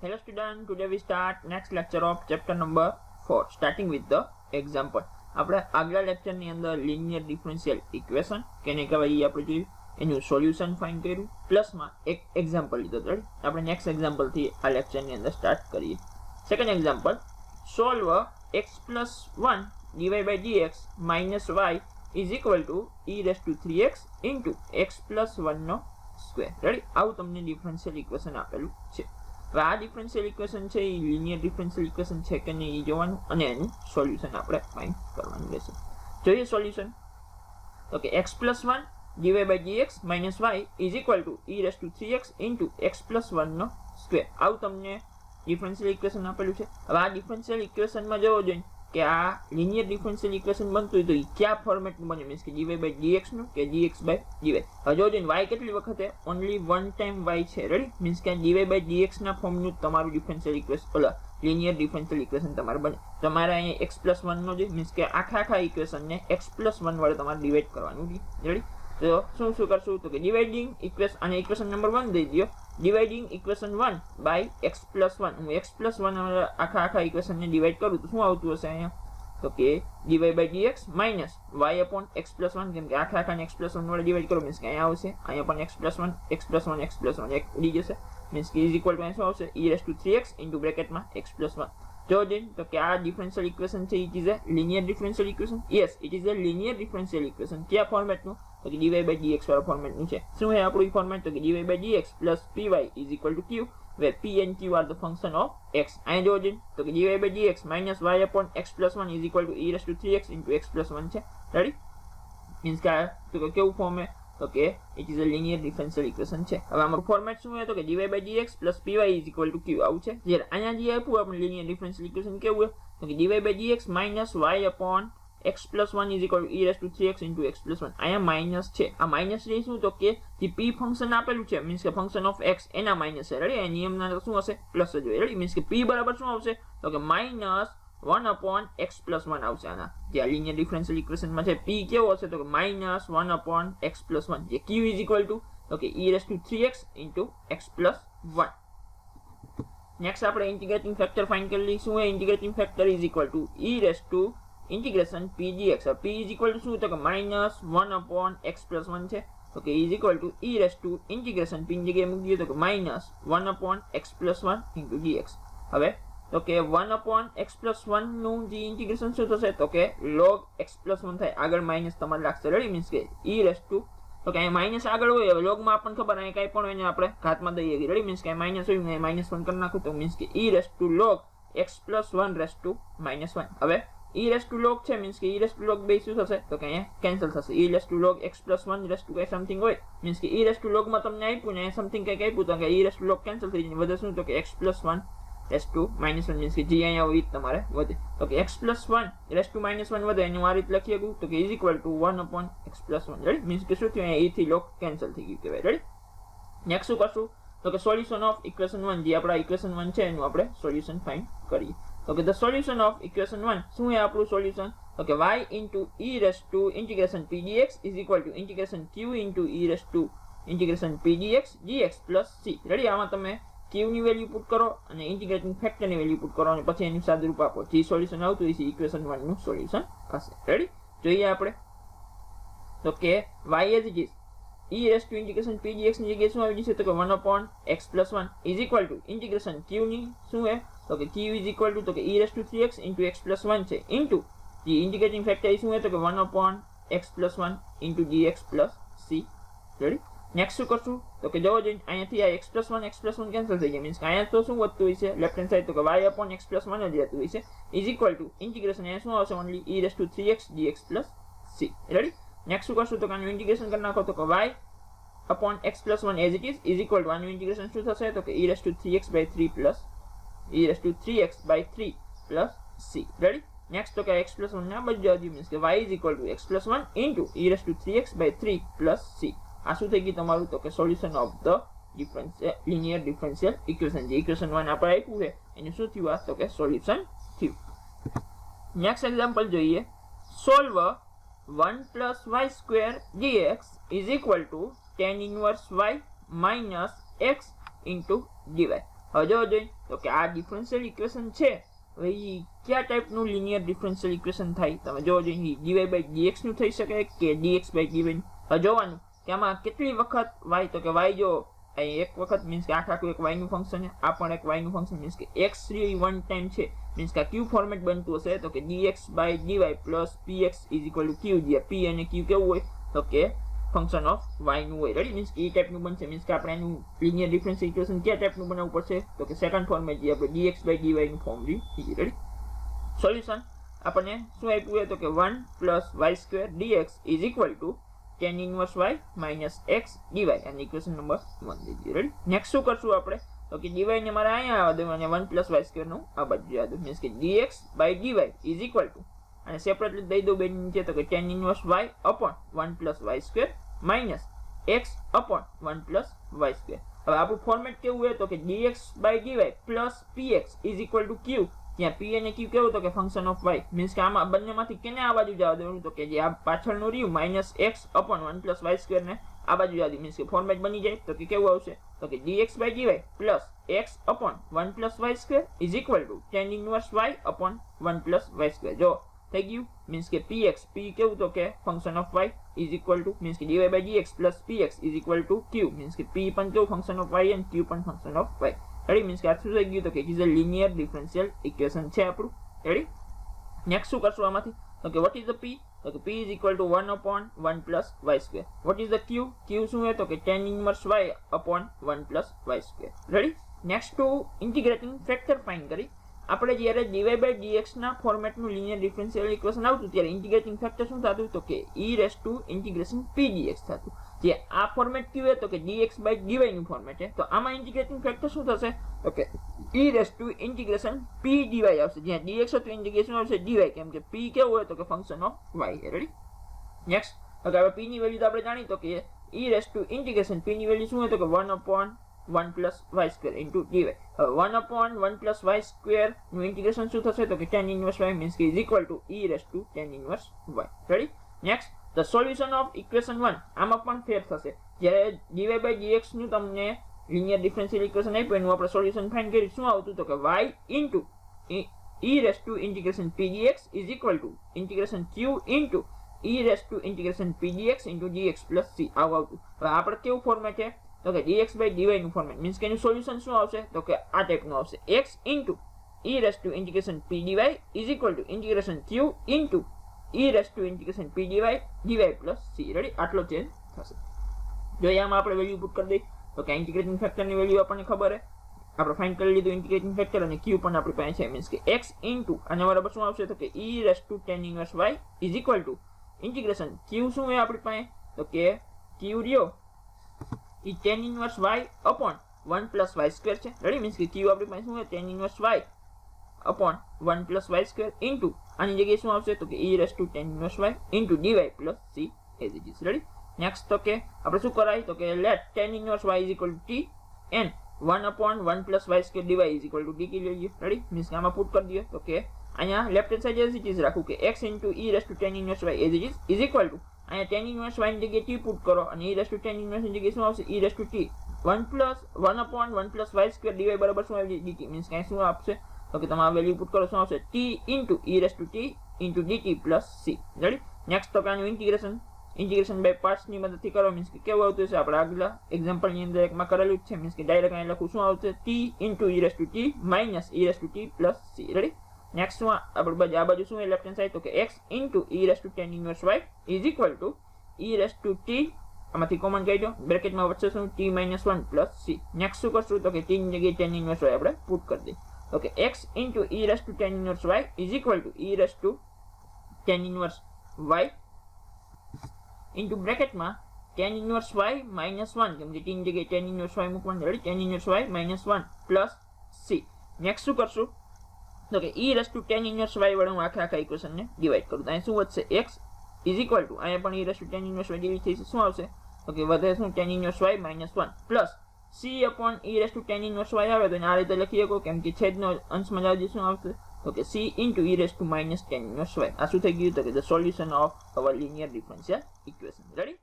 Hello student, today we start next lecture of chapter number 4 starting with the example. આપણે આગલા lecture ની અંદર linear differential equation કેને કહેવાય એ આપણે જોયું, એનું સોલ્યુશન ફાઇન્ડ કર્યું, પ્લસ માં એક એક્ઝામ્પલ લીધો. તો આપણે નેક્સ્ટ એક્ઝામ્પલ થી આ લેક્ચર ની અંદર સ્ટાર્ટ કરીએ. Second example, solve x plus 1 dy by dx minus y is equal to e raised to 3x into x plus 1 no square. Ready? આવું તમને ડિફરન્શિયલ ઇક્વેશન આપેલું છે. હવે આ ડિફરન્શિયલ ઇક્વેશન છે એ લિનિયર ડિફરન્શિયલ ઇક્વેશન છે કે નહીં એ જોવાનું અને એનું સોલ્યુશન આપણે ફાઇન્ડ કરવાનું રહેશે. જોઈએ સોલ્યુશન. તો કે x plus 1 dy by dx minus y is equal to e raised to 3x into x plus 1 no square. આવું તમને ડિફરન્શિયલ ઇક્વેશન આપેલું છે. હવે આ ડિફરન્શિયલ ઇક્વેશનમાં જોવો જોઈએ કે આ લિનિયર ડિફરન્શિયલ ઇક્વેશન બનતું હોય તો એ કયા ફોર્મેટનું બને, મીન્સ કે dy by dx નું કે dx by dy. હવે જોવો જોઈએ y કેટલી વખતે ઓનલી વન ટાઈમ y છે. રેડી? મીન્સ કે dy by dx ના ફોર્મનું તમારું ડિફરન્શિયલ ઇક્વેશન ઓલા લિનિયર ડિફરન્શિયલ ઇક્વેશન તમારે બને. તમારે અહીંયા x plus 1 નો જોઈએ, મીન્સ કે આખા ઇક્વેશનને x plus 1 વડે તમારે ડિવાઈડ કરવાનું છે. રેડી? તો શું કરશું તો કે ડિવાઇડિંગ ઇક્વેશન અને ઇક્વેશન નંબર 1 દઈ દો. Dividing equation 1 by x plus 1. હું x plus 1 આખા ઇક્વેશનને ડિવાઈડ કરું તો શું આવતું હશે અહીંયા તો કે dy by dx minus y upon x plus 1. કેમ કે આખાને x plus 1 વડે ડિવાઈડ કરો મીન્સ કે અહીંયા આવશે અહીંયા પણ x plus 1 x plus 1 x plus 1 એક ઉડી જશે મીન્સ કે ઇઝ ઇક્વલ ટુ શું આવશે e raised to 3x into બ્રેકેટમાં x plus 1. જો દેન તો કે આ ડિફરન્શિયલ ઇક્વેશન છે it is a linear differential equation. Yes, it is a linear differential equation. કયા ફોર્મેટનું તો કે dy by dx વાળા ફોર્મેટનું છે. શું છે આપણું ફોર્મેટ તો કે dy by dx plus py is equal to q where p and q are the function of x. અહીં જો દેન તો કે dy by dx minus y upon x plus 1 is equal to e raised to 3x into x plus 1 છે. Ready? Means કે તો કે કેવું form છે તો કે it is a linear differential equation છે. હવે આમાં ફોર્મેટ શું છે તો કે dy by dx plus py is equal to q આવું છે. જ્યારે અહીંયા જે આપ્યું આપણે લિનિયર ડિફરન્શિયલ ઇક્વેશન કેવું છે તો કે dy by dx minus y upon x plus 1 is equal to e raised to 3x into x plus 1. અહીંયા માઇનસ છે. આ માઇનસ છે શું તો કે જે p ફંક્શન આપેલું છે મીન્સ કે ફંક્શન ઓફ x એના માઇનસ છે. રેડી? આ નિયમના શું હશે પ્લસ જ હોય. રેડી? મીન્સ કે p બરાબર શું આવશે તો કે minus 1 upon x plus 1 આવશે. આના જે લિનિયર ડિફરન્શિયલ ઇક્વેશનમાં છે p કેવો હશે તો કે minus 1 upon x plus 1 જે q is equal to તો કે e raised to 3x into x plus 1. Next આપણે ઇન્ટિગ્રેટિંગ ફેક્ટર ફાઇન્ડ કરી લઈશું. શું છે integrating factor is equal to e raised to integration p dx. p is equal to શું તો કે minus 1 upon x plus 1 છે તો કે is equal to e raised to integration p ની જગ્યાએ મૂકી દઈએ તો કે minus 1 upon x plus 1 into dx. હવે તો કે 1 upon x plus 1 નું જે ઇન્ટિગ્રેશન શું થશે તો કે log x plus 1 થાય. આગળ માઇનસ તમારે લાગશે. રેડી? મીન્સ કે e raised to તો કે અહીંયા માઇનસ આગળ હોય. હવે લોગમાં આપણને ખબર અહીંયા કાંઈ પણ હોય એને આપણે ઘાતમાં દઈએ. રેડી? મીન્સ કે માઇનસ હોય ને માઇનસ 1 કરી નાખું તો મીન્સ કે e raised to log x plus 1 raised to minus 1. હવે e raised to log છે મીન્સ કે e raised to log બે શું થશે તો કે અહીંયા કેન્સલ થશે. e raised to log x plus 1 raised to કઈ સમથિંગ હોય મીન્સ કે e raised to log માં તમને આપ્યું ને સમથિંગ કંઈક આપ્યું તો કે e raised to log cancel થઈ જાય. વધે શું તો કે x plus 1 raised to minus 1 means કે જે અહીંયા હોય તમારે વધે તો કે x plus 1 raised to minus 1 વધે એનું આ રીતે લખી શકું તો કે is equal to 1 upon x plus 1. Ready? Means કે શું થયું અહીંયા e થી log કેન્સલ થઈ ગયું કહેવાય. રેડી? નેક્સ્ટ શું કરશું તો કે સોલ્યુશન ઓફ ઇક્વેશન 1 જે આપણા ઇક્વેશન 1 છે એનું આપણે સોલ્યુશન ફાઇન્ડ કરીએ. તો કે ધ સોલ્યુશન ઓફ ઇક્વેશન 1 શું છે આપણું સોલ્યુશન તો કે y into e raised to integration p dx is equal to integration q into e raised to integration p dx dx plus c. Ready? આમાં તમે q ની વેલ્યુ પુટ કરો અને ઇન્ટિગ્રેટિંગ ફેક્ટર ની વેલ્યુ પુટ કરો અને પછી એનું સાદુરૂપ આપો. જે સોલ્યુશન આવતું હોય છે ઇક્વેશન 1 નું સોલ્યુશન હશે. રેડી? જોઈએ આપણે તો કે y as it is e raised to integration p dx ની જગ્યાએ શું આવી જશે તો કે 1 upon x plus 1 is equal to integration q ની શું છે તો કે q is equal to તો કે e raised to 3x into x plus 1 છે into જે ઇન્ટિગ્રેટિંગ ફેક્ટર શું છે તો કે 1 upon x plus 1 into dx plus c. Ready? Next શું કરશું તો કે જવો જોઈએ અહીંયાથી આ x plus 1 કેન્સલ થઈ જાય મીન્સ કે અહીંયા તો શું વધતું હોય છે લેફ્ટ હેન્ડ સાઈડ તો કે y upon x plus 1 જ રહેતું હોય છે is equal to integration અહીંયા શું આવશે only e raised to 3x dx plus c. Ready? Next શું કરશું તો કે આનું ઇન્ટિગ્રેશન કરી નાખો તો કે y upon x plus 1 as it is equal to આનું ઇન્ટિગ્રેશન શું થશે તો કે e raised to 3x by 3 plus e raised to 3x by 3 plus c. Ready? Next તો કે x plus 1 ને બદલી દેજો મીન્સ કે y is equal to x plus 1 into e raised to 3x by 3 plus c. આ શું થઈ ગયું તમારું તો કે solution of the linear differential equation. જે ઇક્વેશન 1 આપણે આપ્યું છે એનું શું થયું આ તો કે સોલ્યુશન થયું. નેક્સ્ટ એક્ઝામ્પલ જોઈએ. Solve 1 plus y square dx is equal to tan inverse y minus x into dy. હવે જો જોઈએ તો કે આ ડિફરન્શિયલ ઇક્વેશન છે, હવે ઈ કયા ટાઈપનું લિનિયર ડિફરન્શિયલ ઇક્વેશન થાય? તમે જો જોઈએ dy by dx નું થઈ શકે કે dx by dy. હવે જોવાનું કે આમાં કેટલી વખત y, તો કે y જો એક વખત મીન્સ કે આખું એક y નું ફંક્શન છે, આ પણ એક y નું ફંક્શન મીન્સ કે x વન ટાઈમ છે, મીન્સ કે ક્યુ ફોર્મેટ બનતું હશે તો કે dx by dy plus px is equal to q, જે p અને q કેવું હોય તો કે ફંક્શન ઓફ y નું હોય. રેડી? મીન્સ કે એ ટાઈપનું બનશે. મીન્સ કે આપણે એનું લિનિયર ડિફરન્શિયલ ઇક્વેશન કયા ટાઈપનું બનાવવું પડશે તો કે સેકન્ડ ફોર્મેટ જે આપણે dx by dy નું ફોર્મ લીધી. રેડી? સોલ્યુશન આપણને શું આપ્યું છે તો કે 1 plus y² dx is equal to tan inverse y minus x dy, અને ઇક્વેશન નંબર 1 લીધી. રેડી? નેક્સ્ટ શું કરશું આપણે તો કે dy ને મારે અહીંયા આવવા દો અને 1 plus y² નું આ બાજુ આવવા દો. મીન્સ કે dx by dy is equal to, અને સેપરેટલી દઈ દો બે નીચે તો કે tan inverse y upon 1 plus y² minus x upon 1 plus y². હવે આપણું ફોર્મેટ કેવું હોય તો કે dx by dy plus px is equal to q, જ્યાં p અને q કેવું તો કે ફંક્શન ઓફ y. મીન્સ કે આમાં બંનેમાંથી કેને આ બાજુ જવા દેવાનું તો કે જે આ પાછળનું રહ્યું minus x upon 1 plus y² ને આ બાજુ જવા દે. મીન્સ કે ફોર્મેટ બની જાય તો કે કેવું આવશે તો કે dx by dy plus x upon 1 plus y² is equal to tan inverse y upon 1 plus y². જો થઈ ગયું. મીન્સ કે px, p કેવું તો કે function of y is equal to, means કે dy by dx plus px is equal to q. Means કે p પણ કેવું ફંક્શન ઓફ y અને q પણ function of y. Ready? Means કે આ શું થઈ ગયું તો કે it is a linear differential equation છે આપણું. રેડી? નેક્સ્ટ શું કરશું આમાંથી તો કે what is the p તો કે p is equal to 1 upon 1 plus y². what is the q, q શું છે તો કે tan inverse y upon 1 plus y². Ready? Next to integrating factor find કરી. આપણે જ્યારે dy by dx ના ફોર્મેટનું લિનિયર ડિફરન્શિયલ ઇક્વેશન આવતું ત્યારે ઇન્ટિગ્રેટિંગ ફેક્ટર શું થતું તો કે e raised to integration p dx થતું. જે આ ફોર્મેટ કયું છે તો કે dx by dy નું ફોર્મેટ છે, તો આમાં ઇન્ટિગ્રેટિંગ ફેક્ટર શું થશે તો કે e raised to integration p dy આવશે, જ્યાં dx હતું ઇન્ટિગ્રેશન આવશે dy, કેમ કે p કેવું હોય તો કે function of y. Ready? Next તો કે હવે p ની વેલ્યુ તો આપણે જાણી તો કે e raised to integration p ની વેલ્યુ શું હોય તો કે 1 upon 1 plus y² into dy. 1 upon 1 plus y² નું ઇન્ટિગ્રેશન શું થશે તો કે tan inverse y, મીન્સ કે is equal to e raised to tan inverse y. Ready? Next the solution of equation 1, આમાં પણ ફેર થશે. જ્યારે dy by dx નું તમને લિનિયર ડિફરન્શિયલ ઇક્વેશન આપ્યું એનું આપણે સોલ્યુશન ફાઇન્ડ કરી શું આવતું તો કે y into e raised to integration p dx is equal to integration q into e raised to integration p dx into dx plus c આવું આવતું. હવે આપણે કેવું ફોર્મેટ છે તો કે dx by dy નું ફોર્મેટ, મીન્સ કે એનું સોલ્યુશન શું આવશે તો કે આ ટાઈપનું આવશે x into e raised to integration p dy is equal to integration q into e raised to integration p dy plus c. Ready? આટલો ચેન્જ થશે. જો આમાં આપણે વેલ્યુ પુટ કરી દઈએ તો કે ઇન્ટિગ્રેટિંગ ફેક્ટરની વેલ્યુ આપણને ખબર છે, આપણે ફાઇન્ડ કરી લીધું ઇન્ટિગ્રેટિંગ ફેક્ટર, અને q પણ આપણી પાસે છે. મીન્સ કે x into આના બરાબર શું આવશે તો કે e raised to tan inverse y is equal to integration q શું છે આપણી પાસે તો કે q રહ્યો એ tan inverse y upon 1 plus y² છે. રેડી? મીન્સ કે q આપણી પાસે શું છે tan inverse y upon 1 plus y² into આની જગ્યાએ શું આવશે તો કે e raised to tan inverse y into dy plus c as it is. Ready? Next તો કે આપણે શું કરાય તો કે let tan inverse y is equal to t and 1 upon 1 plus y² dy is equal to dt લઈએ. Ready? Means કે આમાં પુટ કરી દઈએ તો કે અહીંયા left hand side as it is રાખું કે x into e raised to tan inverse y as it is equal to અહીંયા tan inverse y ની જગ્યાએ t પુટ કરો અને e raised to tan inverse ની જગ્યાએ શું આવશે e raised to t 1 upon 1 plus y² dy બરાબર શું આવી dt. મીન્સ કે શું આપશે તો કે તમે આ વેલ્યુ પુટ કરો શું આવશે t into e raised to t into dt plus c. Ready? Next તો કે આનું ઇન્ટિગ્રેશન બાય પાર્ટ્સ ની મદદથી કરો. મીન્સ કે કેવું આવતું છે આપણે આગલા એક્ઝામ્પલ ની અંદર એકમાં કરેલું જ છે. મીન્સ કે ડાયરેક્ટ અહીં લખું શું આવશે t into e raised to t minus e raised to t plus c. Ready? Next શું આપણે આ બાજુ શું લેફ્ટ હેન્ડ સાઈડ તો કે x into e raised to tan inverse y is equal to e raised to t, આમાંથી common કાઢ્યો, બ્રેકેટમાં વચ્ચે શું t minus 1 plus c. Next શું કરશું તો કે t ની જગ્યાએ tan inverse y આપણે પુટ કરી દઈએ તો કે x into e raised to tan inverse y is equal to e raised to tan inverse y into બ્રેકેટમાં tan inverse y minus 1, કેમ કે t ની જગ્યાએ tan inverse y મૂકવાનું. Ready? tan inverse y minus 1 plus c. Next શું કરશું તો કે e raised to tan inverse y વડે હું આખા ઇક્વેશન ને ડિવાઈડ કરું તો અહીં શું વધશે x is equal to અહીંયા પણ e raised to tan inverse y divide થશે શું આવશે તો કે વધે શું tan inverse y minus 1 plus c upon e raised to tan inverse y આવે તો આ રીતે લખી શકો, કેમ કે છેદનો અંશમાં જાવ શું આવશે તો કે c into e raised to minus tan inverse y. આ શું થઈ ગયું તો કે the solution of our linear differential equation. Ready?